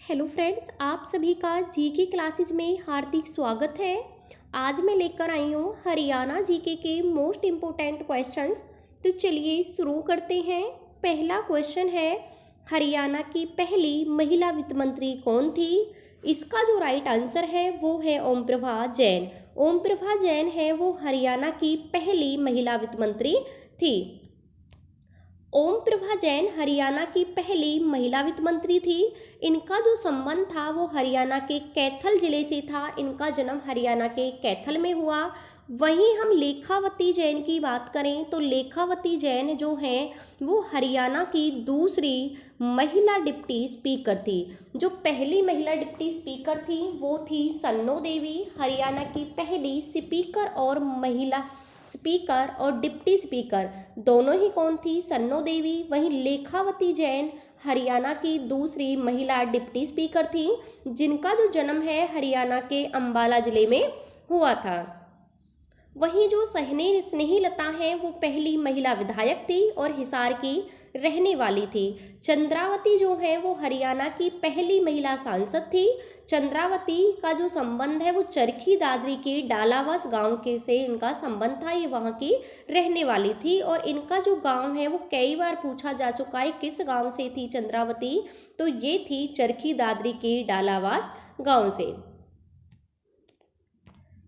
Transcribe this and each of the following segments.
Hello friends, आप सभी का जीके क्लासेज में हार्दिक स्वागत है। आज मैं लेकर आई हूँ हरियाणा जीके के मोस्ट इम्पोर्टेंट क्वेश्चंस। तो चलिए शुरू करते हैं। पहला क्वेश्चन है, हरियाणा की पहली महिला वित्त मंत्री कौन थी? इसका जो राइट आंसर है वो है ओम प्रभा जैन। ओम प्रभा जैन है वो हरियाणा की पहली महिला वित्त मंत्री थी। ओम प्रभा जैन हरियाणा की पहली महिला वित्त मंत्री थी। इनका जो संबंध था वो हरियाणा के कैथल जिले से था। इनका जन्म हरियाणा के कैथल में हुआ। वहीं हम लेखावती जैन की बात करें तो लेखावती जैन जो हैं वो हरियाणा की दूसरी महिला डिप्टी स्पीकर थी। जो पहली महिला डिप्टी स्पीकर थी वो थी सन्नो देवी। हरियाणा की पहली स्पीकर और महिला स्पीकर और डिप्टी स्पीकर दोनों ही कौन थी? सन्नो देवी। वहीं लेखावती जैन हरियाणा की दूसरी महिला डिप्टी स्पीकर थी, जिनका जो जन्म है हरियाणा के अंबाला जिले में हुआ था। वहीं जो स्नेहीलता हैं वो पहली महिला विधायक थी और हिसार की रहने वाली थी। चंद्रावती जो है वो हरियाणा की पहली महिला सांसद थी। चंद्रावती का जो संबंध है वो चरखी दादरी के डालावास गांव के से इनका संबंध था। ये वहाँ की रहने वाली थी और इनका जो गांव है वो कई बार पूछा जा चुका है किस गांव से थी चंद्रावती, तो ये थी चरखी दादरी के डालावास गांव से।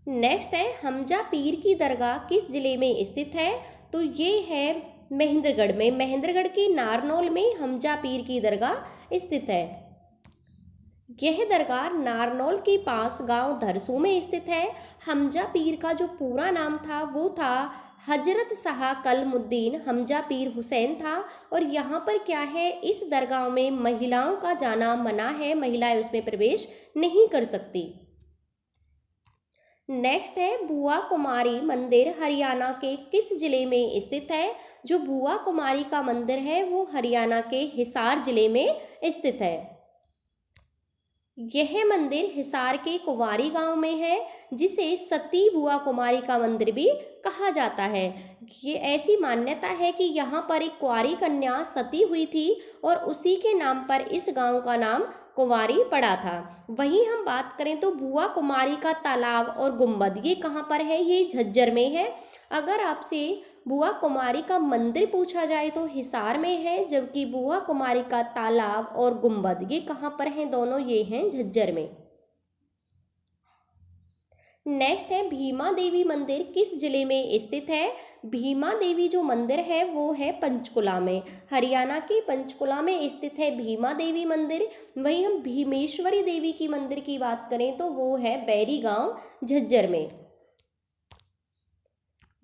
नेक्स्ट है, हमजा पीर की दरगाह किस जिले में स्थित है? तो ये है महेंद्रगढ़ में। महेंद्रगढ़ के नारनौल में हमजा पीर की दरगाह स्थित है। यह दरगाह नारनौल के पास गांव धरसू में स्थित है। हमजा पीर का जो पूरा नाम था वो था हजरत शाह कलमुद्दीन हमजा पीर हुसैन था। और यहाँ पर क्या है, इस दरगाह में महिलाओं का जाना मना है, महिलाएं उसमें प्रवेश नहीं कर सकती। नेक्स्ट है, बुआ कुमारी मंदिर हरियाणा के किस जिले में स्थित है? जो बुआ कुमारी का मंदिर है वो हरियाणा के हिसार जिले में स्थित है। यह मंदिर हिसार के कुंवारी गांव में है, जिसे सती बुआ कुमारी का मंदिर भी कहा जाता है। ये ऐसी मान्यता है कि यहाँ पर एक कुंवारी कन्या सती हुई थी और उसी के नाम पर इस गांव का नाम कुंवारी पड़ा था। वहीं हम बात करें तो बुआ कुमारी का तालाब और गुंबद ये कहाँ पर है? ये झज्जर में है। अगर आपसे बुआ कुमारी का मंदिर पूछा जाए तो हिसार में है, जबकि बुआ कुमारी का तालाब और गुंबद ये कहाँ पर हैं? दोनों ये हैं झज्जर में। नेक्स्ट है, भीमा देवी मंदिर किस जिले में स्थित है? भीमा देवी जो मंदिर है वो है पंचकुला में। हरियाणा के पंचकुला में स्थित है भीमा देवी मंदिर। वहीं हम भीमेश्वरी देवी की मंदिर की बात करें तो वो है बैरी गांव झज्जर में।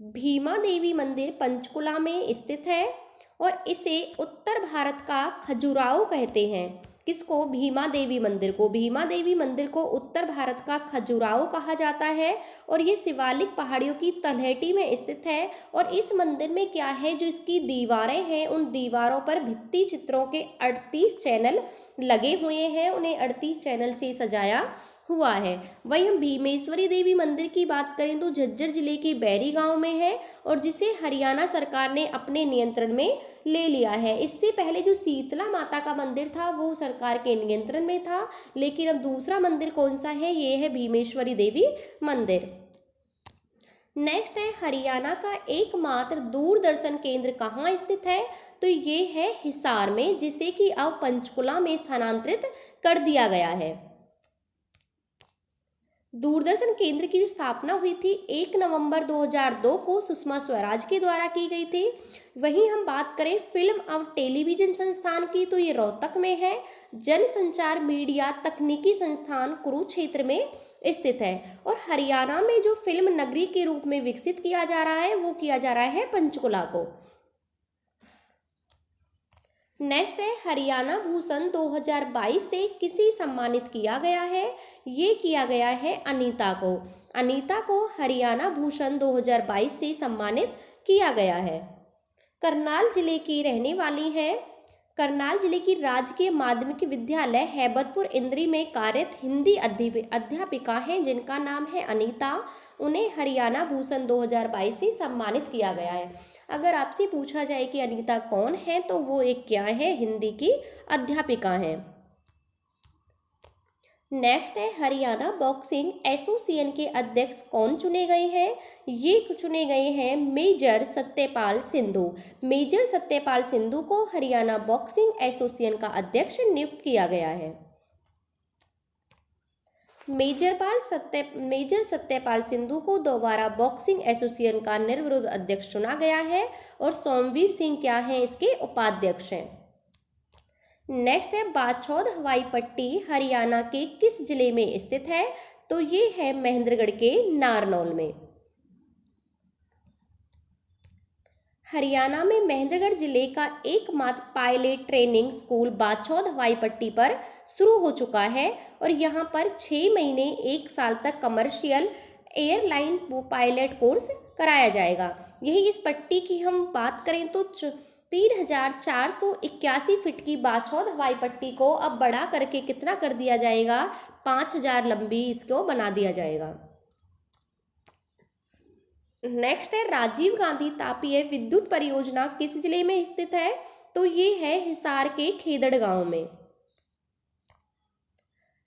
भीमा देवी मंदिर पंचकुला में स्थित है और इसे उत्तर भारत का खजुराहो कहते हैं। किसको? भीमा देवी मंदिर को। भीमा देवी मंदिर को उत्तर भारत का खजुराहो कहा जाता है और ये शिवालिक पहाड़ियों की तलहटी में स्थित है। और इस मंदिर में क्या है, जो इसकी दीवारें हैं उन दीवारों पर भित्ति चित्रों के 38 चैनल लगे हुए हैं, उन्हें 38 चैनल से सजाया हुआ है। वहीं हम भीमेश्वरी देवी मंदिर की बात करें तो झज्जर जिले के बैरी गांव में है और जिसे हरियाणा सरकार ने अपने नियंत्रण में ले लिया है। इससे पहले जो शीतला माता का मंदिर था वो सरकार के नियंत्रण में था, लेकिन अब दूसरा मंदिर कौन सा है? ये है भीमेश्वरी देवी मंदिर। नेक्स्ट है, हरियाणा का एकमात्र दूरदर्शन केंद्र कहाँ स्थित है? तो ये है हिसार में, जिसे कि अब पंचकुला में स्थानांतरित कर दिया गया है। दूरदर्शन केंद्र की जो स्थापना हुई थी 1 नवंबर 2002 को सुषमा स्वराज के द्वारा की गई थी। वहीं हम बात करें फिल्म और टेलीविजन संस्थान की तो ये रोहतक में है। जनसंचार मीडिया तकनीकी संस्थान कुरुक्षेत्र में स्थित है। और हरियाणा में जो फिल्म नगरी के रूप में विकसित किया जा रहा है वो किया जा रहा है पंचकुला को। नेक्स्ट है, हरियाणा भूषण 2022 से किसे सम्मानित किया गया है? ये किया गया है अनीता को। अनीता को हरियाणा भूषण 2022 से सम्मानित किया गया है। करनाल जिले की रहने वाली हैं। करनाल जिले की राजकीय माध्यमिक विद्यालय हैबतपुर इंद्री में कार्यरत हिंदी अध्यापिका हैं जिनका नाम है अनीता। उन्हें हरियाणा भूषण 2022 से सम्मानित किया गया है। अगर आपसे पूछा जाए कि अनीता कौन है तो वो एक क्या है? हिंदी की अध्यापिका हैं। नेक्स्ट है हरियाणा बॉक्सिंग एसोसिएशन के अध्यक्ष कौन चुने गए हैं? ये चुने गए हैं मेजर सत्यपाल सिंधु। मेजर सत्यपाल सिंधु को हरियाणा बॉक्सिंग एसोसिएशन का अध्यक्ष नियुक्त किया गया है। मेजर सत्यपाल सिंधु को दोबारा बॉक्सिंग एसोसिएशन का निर्विरोध अध्यक्ष चुना गया है और सोमवीर सिंह क्या है इसके उपाध्यक्ष हैं। नेक्स्ट है बाछौद हवाई पट्टी हरियाणा के किस जिले में स्थित है? तो ये है महेंद्रगढ़ के नारनौल में। हरियाणा में महेंद्रगढ़ जिले का एकमात्र पायलट ट्रेनिंग स्कूल बाछौद हवाई पट्टी पर शुरू हो चुका है और यहाँ पर 6 महीने 1 साल तक कमर्शियल एयरलाइन पायलट कोर्स कराया जाएगा। यही इस पट्टी की हम बात करें तो 3,481 फीट की बाछौद हवाई पट्टी को अब बड़ा करके कितना कर दिया जाएगा? 5,000 लंबी इसको बना दिया जाएगा। नेक्स्ट है राजीव गांधी तापीय विद्युत परियोजना किस जिले में स्थित है? तो ये है हिसार के खेदड़ गांव में।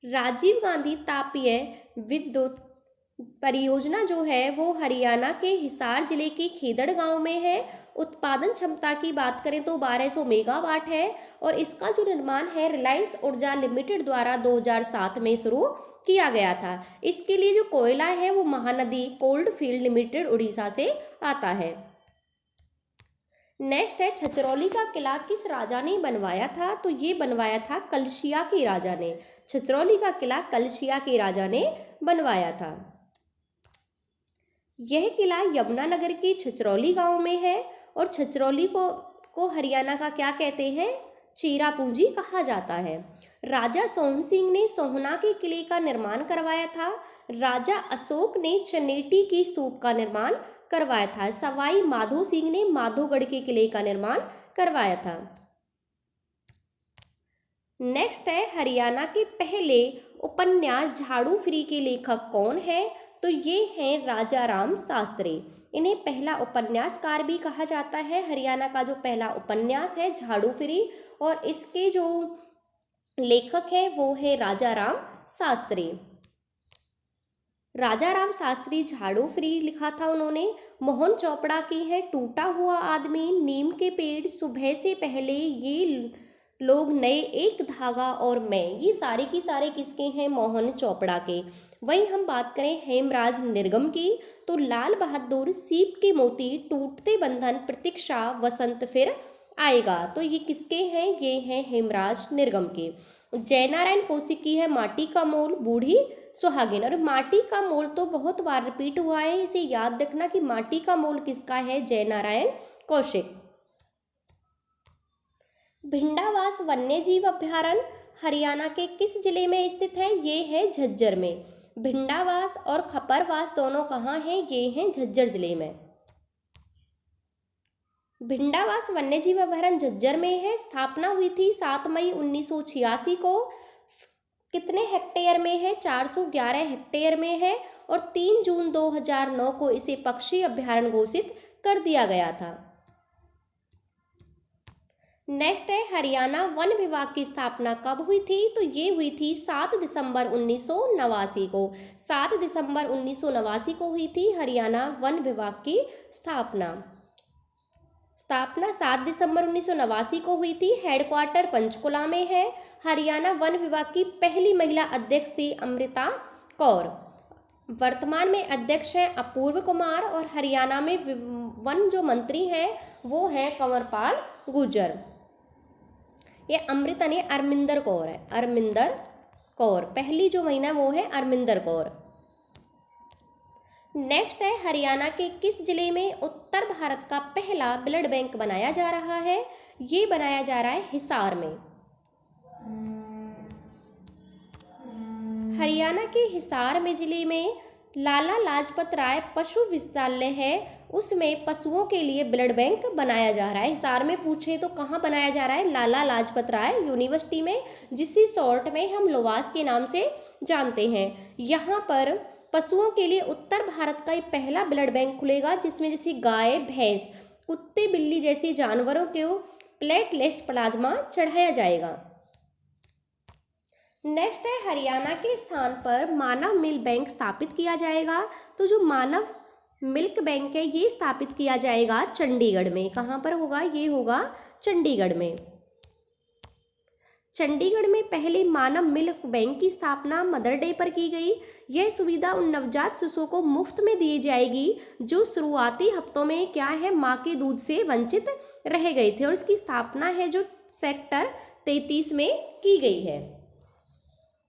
राजीव गांधी तापीय विद्युत परियोजना जो है वो हरियाणा के हिसार जिले के खेदड़ गांव में है। उत्पादन क्षमता की बात करें तो 1200 मेगावाट है और इसका जो निर्माण है रिलायंस ऊर्जा लिमिटेड द्वारा 2007 में शुरू किया गया था। इसके लिए जो कोयला है वो Mahanadi cold field limited Orissa से आता है। नेक्स्ट है छछरौली का किला किस राजा ने बनवाया था? तो ये बनवाया था कलशिया के राजा ने। छछरौली का किला कलशिया के राजा ने बनवाया था। यह किला यमुनानगर के छछरौली गांव में है और छछरौली को हरियाणा का क्या कहते हैं? चीरा पूंजी कहा जाता है। राजा सोहन सिंह ने सोहना के किले का निर्माण करवाया था। राजा अशोक ने चनेटी की स्तूप का निर्माण करवाया था। सवाई माधो सिंह ने माधोगढ़ के किले का निर्माण करवाया था। नेक्स्ट है हरियाणा के पहले उपन्यास झाड़ू फ्री के लेखक कौन है? तो ये हैं राजा राम शास्त्री। इन्हें पहला उपन्यासकार भी कहा जाता है। हरियाणा का जो पहला उपन्यास है झाड़ू फ्री और इसके जो लेखक है वो है राजा राम शास्त्री। राजा राम शास्त्री झाड़ू फ्री लिखा था उन्होंने। मोहन चोपड़ा की है टूटा हुआ आदमी, नीम के पेड़, सुबह से पहले, ये लोग नए, एक धागा और मैं, ये सारे की सारे किसके हैं? मोहन चोपड़ा के। वहीं हम बात करें हेमराज निरगम की तो लाल बहादुर, सीप के मोती, टूटते बंधन, प्रतीक्षा, वसंत फिर आएगा, तो ये किसके हैं? ये हैं हेमराज निरगम के। जयनारायण कौशिक की है माटी का मोल, बूढ़ी सुहागिन। और माटी का मोल तो बहुत बार रिपीट हुआ है, इसे याद रखना कि माटी का मोल किसका है? जयनारायण कौशिक। भिंडावास वन्यजीव अभयारण्य हरियाणा के किस जिले में स्थित है? ये है झज्जर में। भिंडावास और खपरवास दोनों कहाँ हैं? ये हैं झज्जर जिले में। भिंडावास वन्यजीव अभयारण्य झज्जर में है। स्थापना हुई थी 7 मई 1986 को। कितने हेक्टेयर में है? 411 हेक्टेयर में है और 3 जून 2009 को इसे पक्षी अभयारण्य घोषित कर दिया गया था। नेक्स्ट है हरियाणा वन विभाग की स्थापना कब हुई थी? तो ये हुई थी 7 दिसंबर 1989 को। 7 दिसंबर 1989 को हुई थी हरियाणा वन विभाग की स्थापना। 7 दिसंबर 1989 को हुई थी। हेडक्वार्टर पंचकुला में है। हरियाणा वन विभाग की पहली महिला अध्यक्ष थी अमृता कौर। वर्तमान में अध्यक्ष हैं अपूर्व कुमार और हरियाणा में वन जो मंत्री हैं वो हैं कंवरपाल गुर्जर। ये अमृता ने अरमिंदर कौर है। अरमिंदर कौर पहली जो महिला वो है अरमिंदर कौर। नेक्स्ट है हरियाणा के किस जिले में उत्तर भारत का पहला ब्लड बैंक बनाया जा रहा है? ये बनाया जा रहा है हिसार में। हरियाणा के हिसार में जिले में लाला लाजपत राय पशु विश्वविद्यालय है, उसमें पशुओं के लिए ब्लड बैंक बनाया जा रहा है। हिसार में पूछे तो कहाँ बनाया जा रहा है? लाला लाजपत राय यूनिवर्सिटी में, जिसे शॉर्ट में हम लोवास के नाम से जानते हैं। यहाँ पर पशुओं के लिए उत्तर भारत का ये पहला ब्लड बैंक खुलेगा, जिसमें जैसे गाय, भैंस, कुत्ते, बिल्ली जैसे जानवरों को प्लेटलेट प्लाज्मा चढ़ाया जाएगा। नेक्स्ट है हरियाणा के स्थान पर मानव मिल्क बैंक स्थापित किया जाएगा। तो जो मानव मिल्क बैंक है ये स्थापित किया जाएगा चंडीगढ़ में। कहाँ पर होगा? ये होगा चंडीगढ़ में। चंडीगढ़ में पहले मानव मिल्क बैंक की स्थापना मदर डे पर की गई। यह सुविधा उन नवजात शिशुओं को मुफ्त में दी जाएगी जो शुरुआती हफ्तों में क्या है, माँ के दूध से वंचित रह गए थे। और इसकी स्थापना है जो सेक्टर 33 में की गई है।